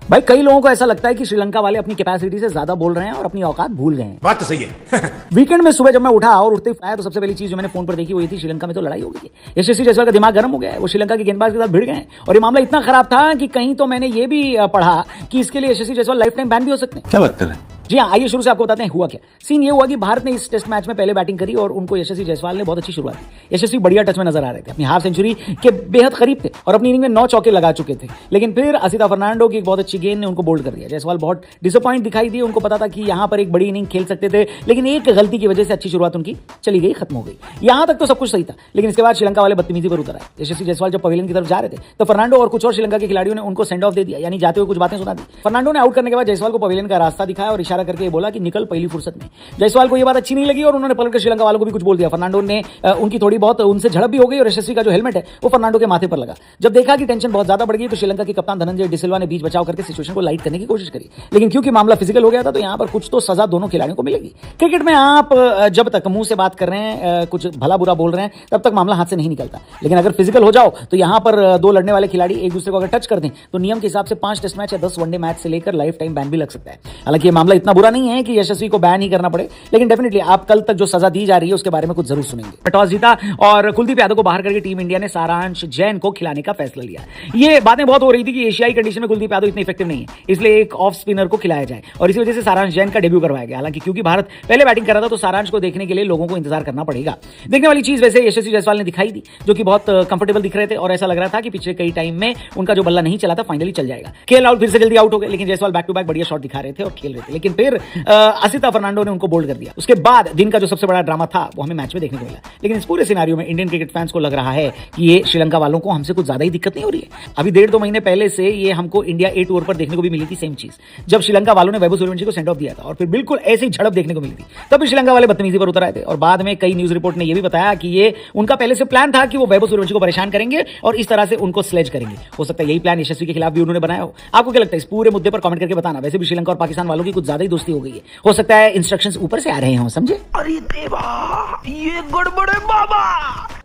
भाई कई लोगों को ऐसा लगता है कि श्रीलंका वाले अपनी कैपेसिटी से ज्यादा बोल रहे हैं और अपनी औकात भूल गए हैं। बात तो सही है। वीकेंड में सुबह जब मैं उठा और उठते ही आया तो सबसे पहली चीज जो मैंने फोन पर देखी वही थी श्रीलंका में तो लड़ाई हो गई है। यशस्वी जायसवाल का दिमाग गर्म हो गया है, वो श्रीलंका के गेंदबाज के साथ भिड़ गए हैं और ये मामला इतना खराब था कि कहीं तो मैंने ये भी पढ़ा कि इसके लिए यशस्वी जायसवाल लाइफ टाइम बैन भी हो सकते हैं। क्या बात कर रहे हैं? जी हाँ, आइए शुरू से आपको बताते हैं हुआ क्या। सीन ये हुआ कि भारत ने इस टेस्ट मैच में पहले बैटिंग करी और उनको यशस्वी जायसवाल ने बहुत अच्छी शुरुआत की। यशस्वी बढ़िया टच में नजर आ रहे थे, अपनी हाफ सेंचुरी के बेहद करीब थे और अपनी इनिंग में 9 चौके लगा चुके थे। लेकिन फिर असिता फर्नांडो की एक बहुत अच्छी गेंद ने उनको बोल्ड कर दिया। जायसवाल बहुत डिसअपॉइंट दिखाई दिए, उनको पता था कि यहाँ पर एक बड़ी इनिंग खेल सकते थे, लेकिन एक गलती की वजह से अच्छी शुरुआत उनकी चली गई, खत्म हो गई। यहां तक तो सब कुछ सही था, लेकिन इसके बाद श्रीलंका वाले बदतमीजी पर उतर आए। यशस्वी जायसवाल जब पवेलियन की तरफ जा रहे थे तो फर्नांडो और कुछ और श्रीलंका के खिलाड़ियों ने उनको सेंड ऑफ दे दिया, यानी जाते हुए कुछ बातें सुना दी। फर्नांडो ने आउट करने के बाद जायसवाल को पवेलियन का रास्ता दिखाया और इशारा करके बोला कि निकल पहली फुर्सत में। जायसवाल को यह बात अच्छी नहीं लगी और उन्होंने पलटकर श्रीलंका वालों को भी कुछ बोल दिया। फर्नांडो ने उनकी थोड़ी बहुत उनसे झड़प भी हो गई और यशस्वी का जो हेलमेट है वो फर्नांडो के माथे पर लगा। जब देखा कि टेंशन बहुत ज्यादा बढ़ गई तो श्रीलंका के कप्तान धनंजय डिसिल्वा ने बीच बचाव करके सिचुएशन को लाइट करने की कोशिश करी, लेकिन क्योंकि मामला फिजिकल हो गया था तो यहां पर कुछ तो सजा दोनों खिलाड़ियों को मिलेगी। क्रिकेट में आप जब तक मुंह से बात कर रहे हैं, कुछ भला बुरा बोल रहे हैं, तब तक मामला हाथ से नहीं निकलता, लेकिन अगर फिजिकल हो जाओ तो यहां पर दो लड़ने वाले खिलाड़ी एक दूसरे को अगर टच कर दें तो नियम के हिसाब से 5 टेस्ट मैच या 10 वनडे मैच से लेकर लाइफ टाइम बैन भी लग सकता है। हालांकि ये मामला इतना बुरा नहीं है कि यशस्वी को बैन ही करना पड़े, लेकिन डेफिनेटली आप कल तक जो सजा दी जा रही है उसके बारे में कुछ जरूर सुनेंगे। टॉस जीता और कुलदीप यादव को बाहर करके टीम इंडिया ने सारांश जैन को खिलाने का फैसला लिया। ये बातें बहुत हो रही थी कि एशियाई कंडीशन में कुलदीप यादव इतने इफेक्टिव नहीं है, इसलिए एक ऑफ स्पिनर को खिलाया जाए और इसी वजह से सारांश जैन का डेब्यू करवाया गया। हालांकि क्योंकि भारत पहले बैटिंग कर रहा था तो सारांश को देखने के लिए लोगों को इंतजार करना पड़ेगा। देखने वाली चीज वैसे यशस्वी जायसवाल ने दिखाई दी, जो कि बहुत कंफर्टेबल दिख रहे थे और ऐसा लग रहा था कि पिछले कई टाइम में उनका जो बल्ला नहीं चला था फाइनली चल जाएगा। केएल राहुल फिर से जल्दी आउट हो गए, लेकिन जायसवाल बैक टू बैक बढ़िया शॉट दिखा रहे थे और खेल रहे थे, लेकिन फिर असिता फर्नांडो ने उनको बोल्ड कर दिया। उसके बाद दिन का जो सबसे बड़ा ड्रामा था वो हमें मैच में देखने को मिला। लेकिन इस पूरे सिनारियो में इंडियन क्रिकेट फैंस को लग रहा है कि ये श्रीलंका वालों को हमसे कुछ ज्यादा ही दिक्कत नहीं हो रही है। अभी 1.5-2 महीने पहले से ये हमको इंडिया ए टूर पर देखने को भी मिली थी सेम चीज, जब श्रीलंका वालों ने वैभव सूर्यवंशी को सेंड ऑफ दिया था और फिर बिल्कुल ऐसी ही झड़प देखने को मिली थी। तब भी श्रीलंका वाले बदतमीजी पर उतर आए थे और बाद में कई न्यूज रिपोर्ट ने यह भी बताया कि ये उनका पहले से प्लान था कि वो वैभव सूर्यवंशी को परेशान करेंगे और इस तरह से उनको स्लेज करेंगे। हो सकता है यही प्लान यशस्वी के खिलाफ भी उन्होंने बनाया हो। आपको क्या लगता है? इस पूरे मुद्दे पर कमेंट करके बताना। वैसे भी श्रीलंका और पाकिस्तान वालों की कुछ ज्यादा ही दोस्ती हो गई है, हो सकता है इंस्ट्रक्शंस ऊपर से आ रहे हो, समझे? अरे देवा, ये गड़बड़ है बाबा।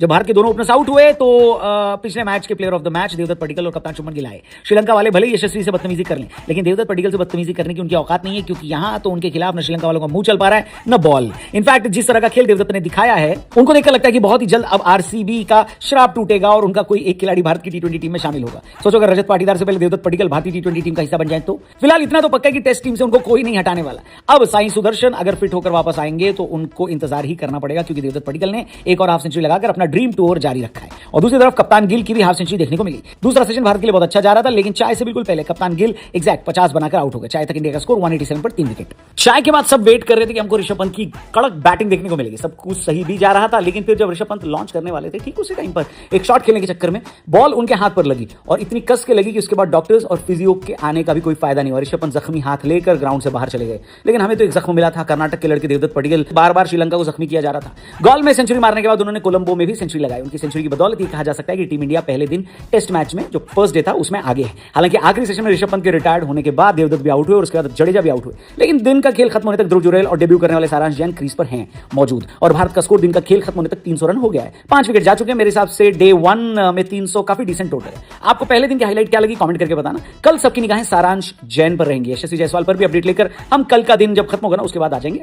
जब भारत के दोनों ओपनर्स आउट हुए तो पिछले मैच के player of the match Devdutt Padikkal और कप्तान शुभमन गिल आए। श्रीलंका वाले भले यशस्वी से बदतमीजी कर लें, लेकिन देवदत्त पडिक्कल से बदतमीजी करने की उनकी औकात नहीं है, क्योंकि यहां तो उनके खिलाफ न श्रीलंका वालों का मुंह चल पा रहा है न बॉल। इनफैक्ट जिस तरह का खेल देवदत्त ने दिखाया है उनको देखकर लगता है कि बहुत ही जल्द अब आरसीबी का श्राप टूटेगा और उनका कोई एक खिलाड़ी भारत की टी20 टीम में शामिल होगा। सोचो अगर रजत पाटीदार से पहले देवदत्त पडिक्कल भारतीय टी20 टीम का हिस्सा बन जाए तो। फिलहाल इतना तो पक्का है कि टेस्ट टीम से उनको कोई नहीं हटाने वाला। अब साई सुदर्शन अगर फिट होकर वापस आएंगे तो उनको इंतजार ही करना पड़ेगा, क्योंकि देवदत्त पडिक्कल ने एक और हाफ सेंचुरी लगाकर अपना ड्रीम टूर जारी रखा है। और दूसरी तरफ कप्तान गिल की भी हाफ सेंचुरी देखने को मिली। दूसरा सेशन भारत के लिए बहुत अच्छा जा रहा था, लेकिन चाय से बिल्कुल पहले कप्तान गिल एग्जैक्ट 50 बनाकर आउट हो गए। चाय तक इंडिया का स्कोर 187 पर 3 विकेट। चाय के बाद सब वेट कर रहे थे कि हमको ऋषभ पंत की कड़क बैटिंग देखने को मिलेगी। सब कुछ सही भी जा रहा था, लेकिन फिर जब ऋषभ पंत लॉन्च करने वाले थे ठीक उसी टाइम पर एक शॉट खेलने के चक्कर में बॉल उनके हाथ पर लगी और इतनी कस के लगी कि उसके बाद डॉक्टर्स और फिजियो के आने का भी कोई फायदा नहीं हुआ। ऋषभ पंत जख्मी हाथ लेकर ग्राउंड से बाहर चले गए। लेकिन हमें तो एक जख्म मिला था, कर्नाटक के लड़के देवदत्त पडिक्कल बार-बार श्रीलंका को जख्मी किया जा रहा था। गोल में सेंचुरी मारने के बाद उन्होंने कोलंबो में भी सेंचुरी लगाई। उनकी सेंचुरी की बदौलत ये कहा जा सकता है कि टीम इंडिया पहले दिन टेस्ट मैच में जो फर्स्ट डे था उसमें आगे है। हालांकि आखिरी सेशन में ऋषभ पंत के रिटायर्ड होने के बाद देवदत्त भी आउट हुए और उसके बाद जडेजा भी आउट हुए, लेकिन दिन का खेल खत्म होने तक ध्रुव जुरैल और डेब्यू करने वाले सारांश जैन क्रीज पर हैं मौजूद और भारत का स्कोर दिन का खेल खत्म होने तक 300 रन हो गया है। 5 विकेट जा चुके हैं। मेरे हिसाब से डे 1 में 300 काफी डिसेंट टोटल है। आपको पहले दिन की हाईलाइट क्या लगी कमेंट करके बताना। कल सबकी निगाहें सारांश जैन पर रहेंगी। यशस्वी जायसवाल पर भी अपडेट लेकर हम कल का दिन जब खत्म होगा ना उसके बाद आ जाएंगे।